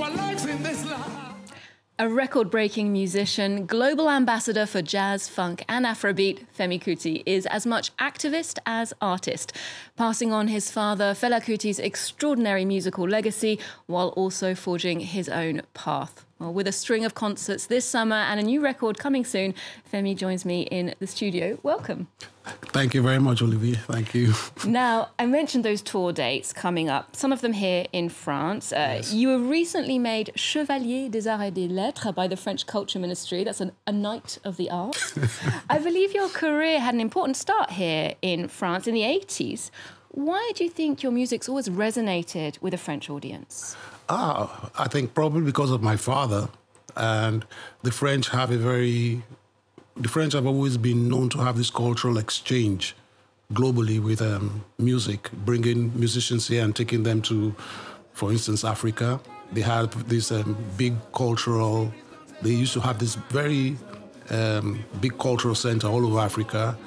our lives in this life. A record-breaking musician, global ambassador for jazz, funk and Afrobeat, Femi Kuti is as much activist as artist, passing on his father Fela Kuti's extraordinary musical legacy while also forging his own path. Well, with a string of concerts this summer and a new record coming soon, Femi joins me in the studio. Welcome. Thank you very much, Olivier. Thank you. Now, I mentioned those tour dates coming up, some of them here in France. Yes. You were recently made Chevalier des Arts et des Lettres by the French Culture Ministry. That's a Knight of the Arts. I believe your career had an important start here in France in the 80s. Why do you think your music's always resonated with a French audience? I think probably because of my father. And the French have always been known to have this cultural exchange globally with music, bringing musicians here and taking them to, for instance, Africa. They have this big cultural, they used to have this very big cultural center all over Africa.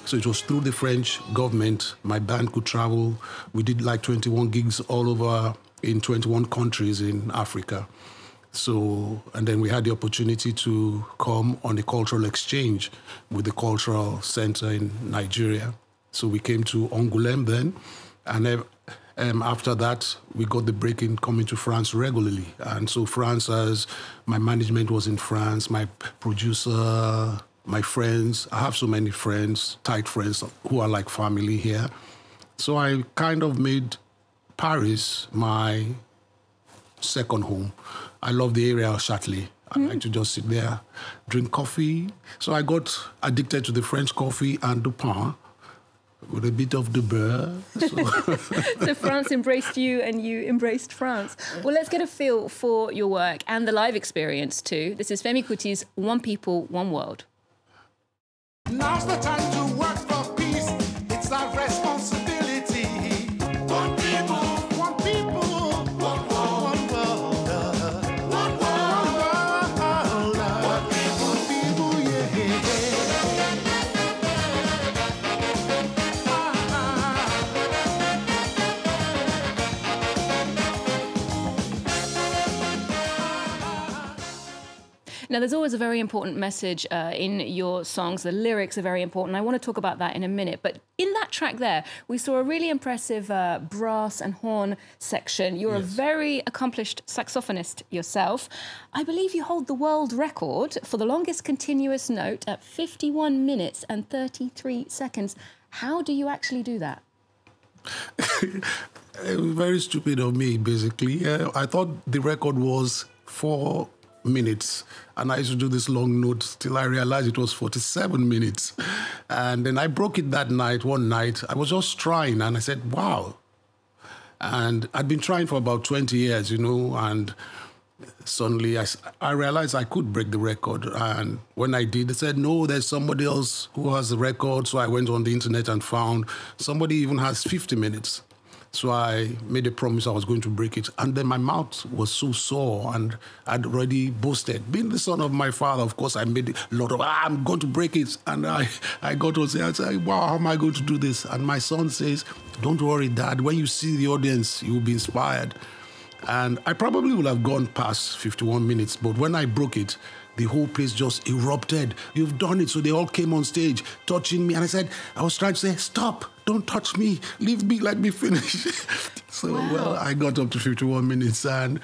So it was through the French government, my band could travel. We did like 21 gigs all over in 21 countries in Africa. So, and then we had the opportunity to come on a cultural exchange with the cultural center in Nigeria. So we came to Angoulême then, and after that, we got the break in coming to France regularly. And so France, as my management was in France, my producer, my friends, I have so many friends, tight friends who are like family here. So I kind of made Paris my second home. I love the area of Châtelet. I like to just sit there, drink coffee. So I got addicted to the French coffee and du pain with a bit of the beurre. So France embraced you and you embraced France. Well, let's get a feel for your work and the live experience too. This is Femi Kuti's One People, One World. Now's the time to work for peace. It's our responsibility. One people, one people, one world, one world, one world, one people, yeah. Now, there's always a very important message in your songs. The lyrics are very important. I want to talk about that in a minute. But in that track there, we saw a really impressive brass and horn section. You're Yes. a very accomplished saxophonist yourself. I believe you hold the world record for the longest continuous note at 51 minutes and 33 seconds. How do you actually do that? It was very stupid of me, basically. I thought the record was 4 minutes, and I used to do this long note till I realized it was 47 minutes. And then I broke it that night, one night. I was just trying, and I said, wow. And I'd been trying for about 20 years, you know, and suddenly I realized I could break the record. And when I did, they said, no, there's somebody else who has the record. So I went on the internet and found somebody even has 50 minutes. So I made a promise I was going to break it. And then my mouth was so sore, and I'd already boasted. Being the son of my father, of course, I made a lot of, I'm going to break it. And I got to say, I said, wow, how am I going to do this? And my son says, don't worry, Dad. When you see the audience, you'll be inspired. And I probably would have gone past 51 minutes, but when I broke it, the whole place just erupted. You've done it. So they all came on stage touching me. And I was trying to say, stop, don't touch me. Leave me, let me finish. So, wow. Well, I got up to 51 minutes, and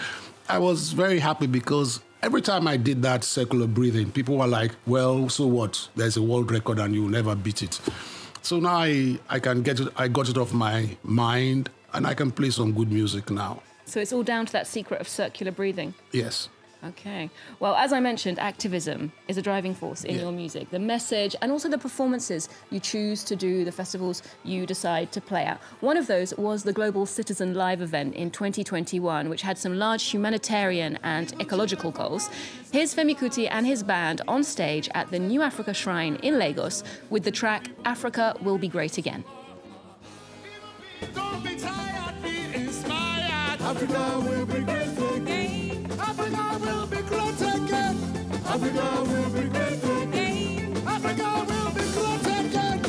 I was very happy because every time I did that circular breathing, people were like, well, so what? There's a world record and you'll never beat it. So now I can get it. I got it off my mind, and I can play some good music now. So it's all down to that secret of circular breathing? Yes. Okay. Well, as I mentioned, activism is a driving force in your music. The message and also the performances you choose to do, the festivals you decide to play at. One of those was the Global Citizen Live event in 2021, which had some large humanitarian and ecological goals. Here's Femi Kuti and his band on stage at the New Africa Shrine in Lagos with the track Africa Will Be Great Again. Don't be tired, be inspired. Africa will be great again. Africa will be great again. Africa will be great again. Africa will be great again.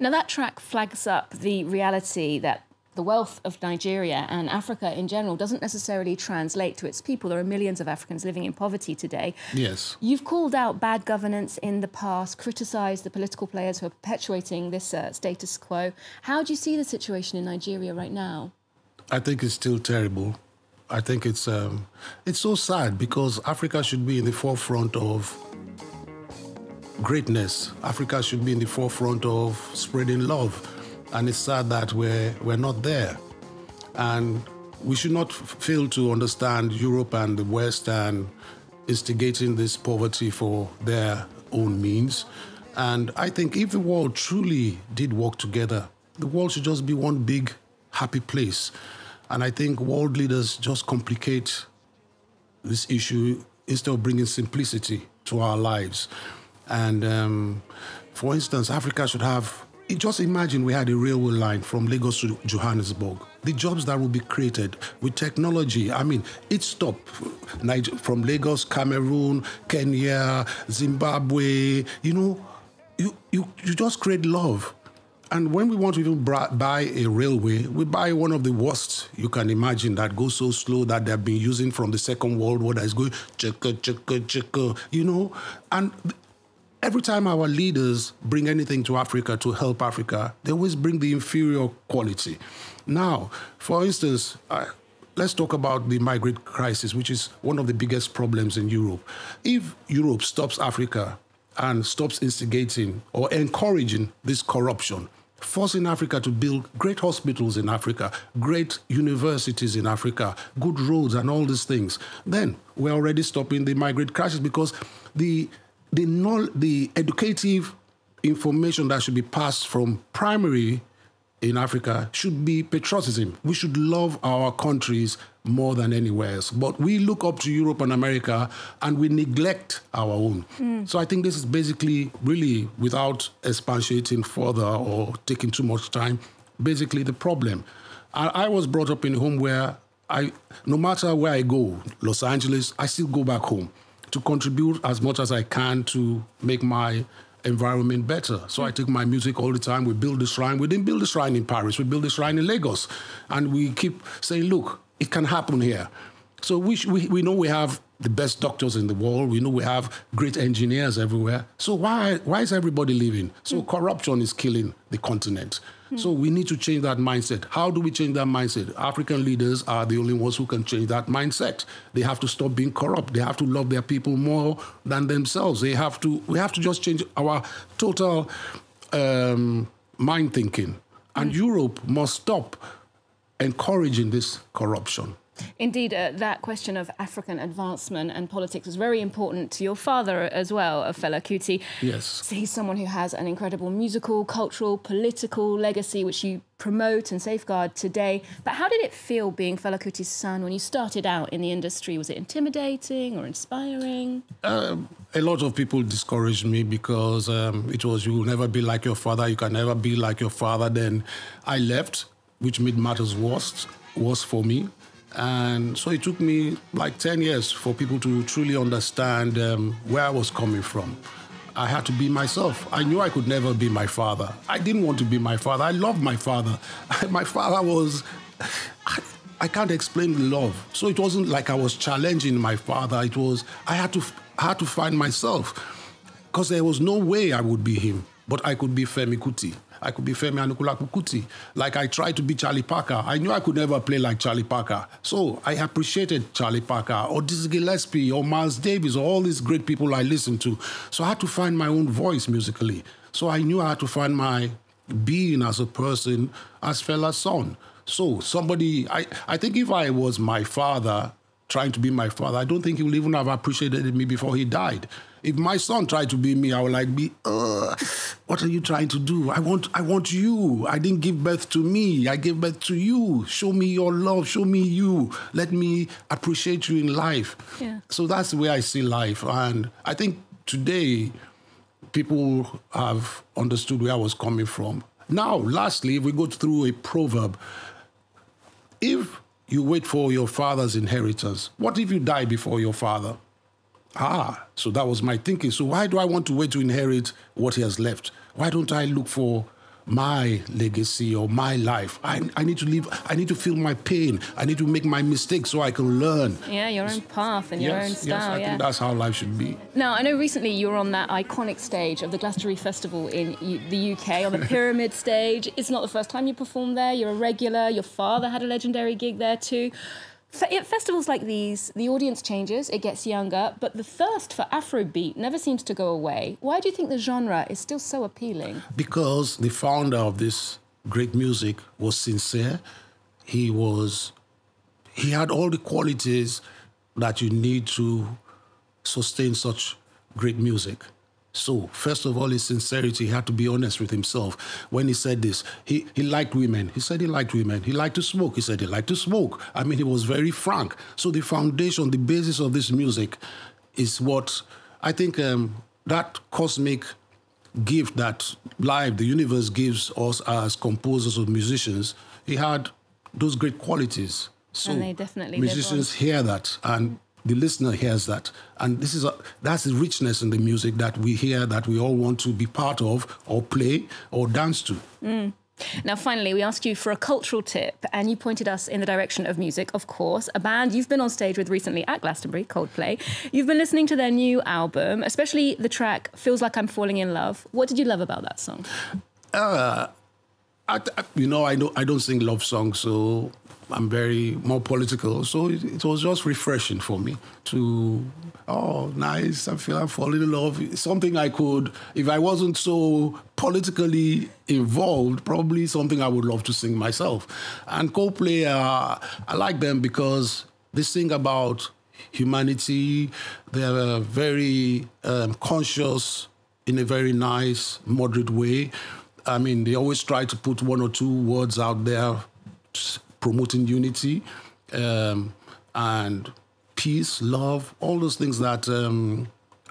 Now, that track flags up the reality that the wealth of Nigeria and Africa in general doesn't necessarily translate to its people. There are millions of Africans living in poverty today. Yes. You've called out bad governance in the past, criticised the political players who are perpetuating this status quo. How do you see the situation in Nigeria right now? I think it's still terrible. I think it's so sad because Africa should be in the forefront of greatness. Africa should be in the forefront of spreading love. And it's sad that we're not there. And we should not fail to understand Europe and the West and instigating this poverty for their own means. And I think if the world truly did work together, the world should just be one big happy place. And I think world leaders just complicate this issue instead of bringing simplicity to our lives. And for instance, Africa should have, just imagine we had a railway line from Lagos to Johannesburg. The jobs that would be created with technology, I mean, it stopped from Lagos, Cameroon, Kenya, Zimbabwe, you just create love. And when we want to even buy a railway, we buy one of the worst you can imagine that goes so slow that they've been using from the Second World War that is going chicka, chicka, chicka, and every time our leaders bring anything to Africa to help Africa, they always bring the inferior quality. Now, for instance, let's talk about the migrant crisis, which is one of the biggest problems in Europe. If Europe stops Africa and stops instigating or encouraging this corruption, forcing Africa to build great hospitals in Africa, great universities in Africa, good roads and all these things, then we're already stopping the migrant crisis because the educative information that should be passed from primary in Africa should be patriotism. We should love our countries more than anywhere else. But we look up to Europe and America and we neglect our own. So I think this is basically really, without expatiating further or taking too much time, basically the problem. I was brought up in a home where no matter where I go, Los Angeles, I still go back home to contribute as much as I can to make my environment better. So I take my music all the time. We build the shrine. We didn't build the shrine in Paris. We built the shrine in Lagos. And we keep saying, look, it can happen here. So we know we have the best doctors in the world. We know we have great engineers everywhere. So why is everybody leaving? So corruption is killing the continent. So we need to change that mindset. How do we change that mindset? African leaders are the only ones who can change that mindset. They have to stop being corrupt. They have to love their people more than themselves. We have to just change our total mind thinking. And Europe must stop encouraging this corruption. Indeed, that question of African advancement and politics is very important to your father as well, Fela Kuti. Yes. So he's someone who has an incredible musical, cultural, political legacy, which you promote and safeguard today. But how did it feel being Fela Kuti's son when you started out in the industry? Was it intimidating or inspiring? A lot of people discouraged me because it was, you will never be like your father, you can never be like your father. Then I left, which made matters worse for me. And so it took me like 10 years for people to truly understand where I was coming from. I had to be myself. I knew I could never be my father. I didn't want to be my father. I loved my father. My father was, I can't explain the love. So it wasn't like I was challenging my father. It was, I had to find myself because there was no way I would be him, but I could be Femi Kuti. I could be Femi Kuti. Like I tried to be Charlie Parker. I knew I could never play like Charlie Parker. So I appreciated Charlie Parker or Dizzy Gillespie or Miles Davis or all these great people I listened to. So I had to find my own voice musically. So I knew I had to find my being as a person as Fela's son. So somebody, I think if I was my father, trying to be my father, I don't think he would even have appreciated me before he died. If my son tried to be me, I would like be, what are you trying to do? I want you. I didn't give birth to me. I gave birth to you. Show me your love. Show me you. Let me appreciate you in life. Yeah. So that's the way I see life. And I think today, people have understood where I was coming from. Now, lastly, if we go through a proverb, if you wait for your father's inheritance, what if you die before your father? So that was my thinking. So why do I want to wait to inherit what he has left? Why don't I look for my legacy or my life. I need to live, I need to feel my pain. I need to make my mistakes so I can learn. Yeah, your own path and your own style. Yes, I think that's how life should be. Now, I know recently you were on that iconic stage of the Glastonbury Festival in the UK, on the Pyramid stage. It's not the first time you performed there. You're a regular. Your father had a legendary gig there too. At festivals like these, the audience changes, it gets younger, but the thirst for Afrobeat never seems to go away. Why do you think the genre is still so appealing? Because the founder of this great music was sincere. He had all the qualities that you need to sustain such great music. So, first of all, his sincerity, he had to be honest with himself. When he said this, he liked women. He said he liked women. He liked to smoke. He said he liked to smoke. I mean, he was very frank. So the foundation, the basis of this music is what I think that cosmic gift that life, the universe gives us as composers or musicians, he had those great qualities. So and they definitely musicians hear that, and the listener hears that. And that's the richness in the music that we hear, that we all want to be part of or play or dance to. Now, finally, we asked you for a cultural tip, and you pointed us in the direction of music, of course, a band you've been on stage with recently at Glastonbury, Coldplay. You've been listening to their new album, especially the track Feels Like I'm Falling in Love. What did you love about that song? I don't sing love songs, so I'm very more political. So it was just refreshing for me to, nice, I feel I'm falling in love. It's something I could, if I wasn't so politically involved, probably something I would love to sing myself. And Coldplay, I like them because they sing about humanity. They're very conscious in a very nice, moderate way. I mean, they always try to put one or two words out there promoting unity and peace, love, all those things that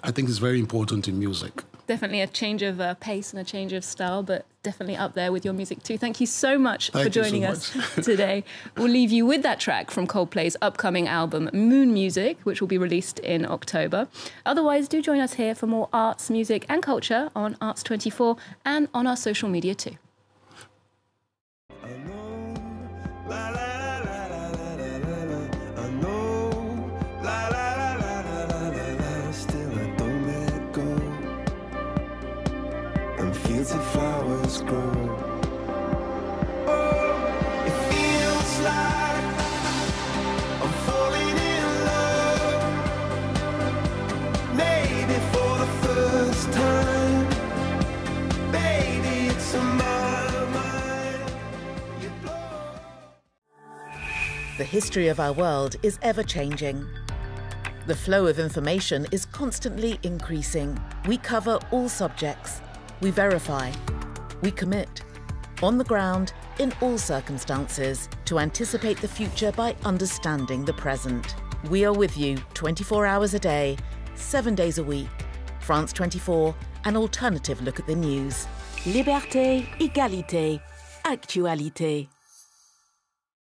I think is very important in music. Definitely a change of pace and a change of style, but definitely up there with your music too. Thank you so much for joining us today. We'll leave you with that track from Coldplay's upcoming album, Moon Music, which will be released in October. Otherwise, do join us here for more arts, music and culture on Arts24 and on our social media too. Fields of flowers grow. Oh, it feels like I'm falling in love. Maybe for the first time. Baby, it's on my mind. You blow. The history of our world is ever changing. The flow of information is constantly increasing. We cover all subjects. We verify, we commit, on the ground, in all circumstances, to anticipate the future by understanding the present. We are with you 24 hours a day, 7 days a week. France 24, an alternative look at the news. Liberté, égalité, actualité.